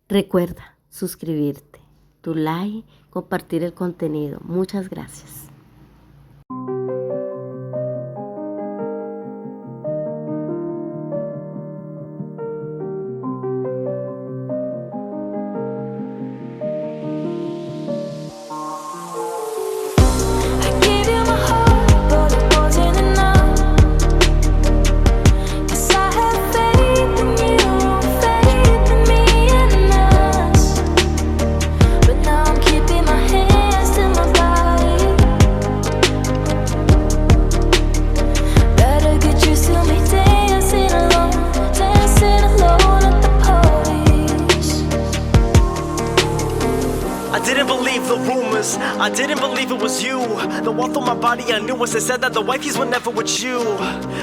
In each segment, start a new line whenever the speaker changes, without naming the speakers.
Recuerda suscribirte, tu like, compartir el contenido. Muchas gracias.
I didn't believe it was you. The wall through my body, I knew once they said that the wifeys were never with you.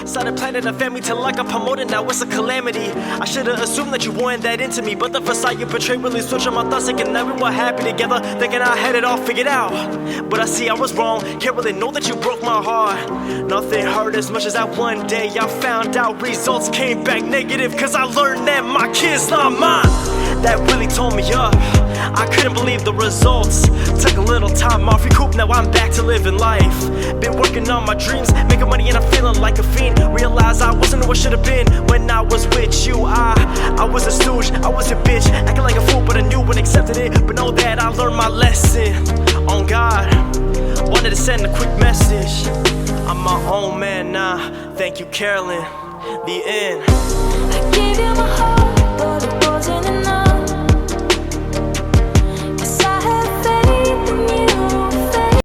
Started planning a family till I got promoted, now it's a calamity. I should've assumed that you weren't that into me, but the facade you portrayed really switched on my thoughts, thinking that we were happy together, thinking I had it all figured out. But I see I was wrong, can't really know that you broke my heart. Nothing hurt as much as that one day I found out results came back negative, cause I learned that my kid's not mine. That really tore me up, I couldn't believe the results. Took a little time off, recoup, now I'm back to living life. Been working on my dreams, making money and I'm feeling like a fiend. Realized I wasn't who I should've been when I was with you. I was a stooge, I was a bitch, acting like a fool, but I knew and accepted it. But know that I learned my lesson. On God, wanted to send a quick message. I'm my own man now, thank you Carolyn. The end.
I gave you my heart, but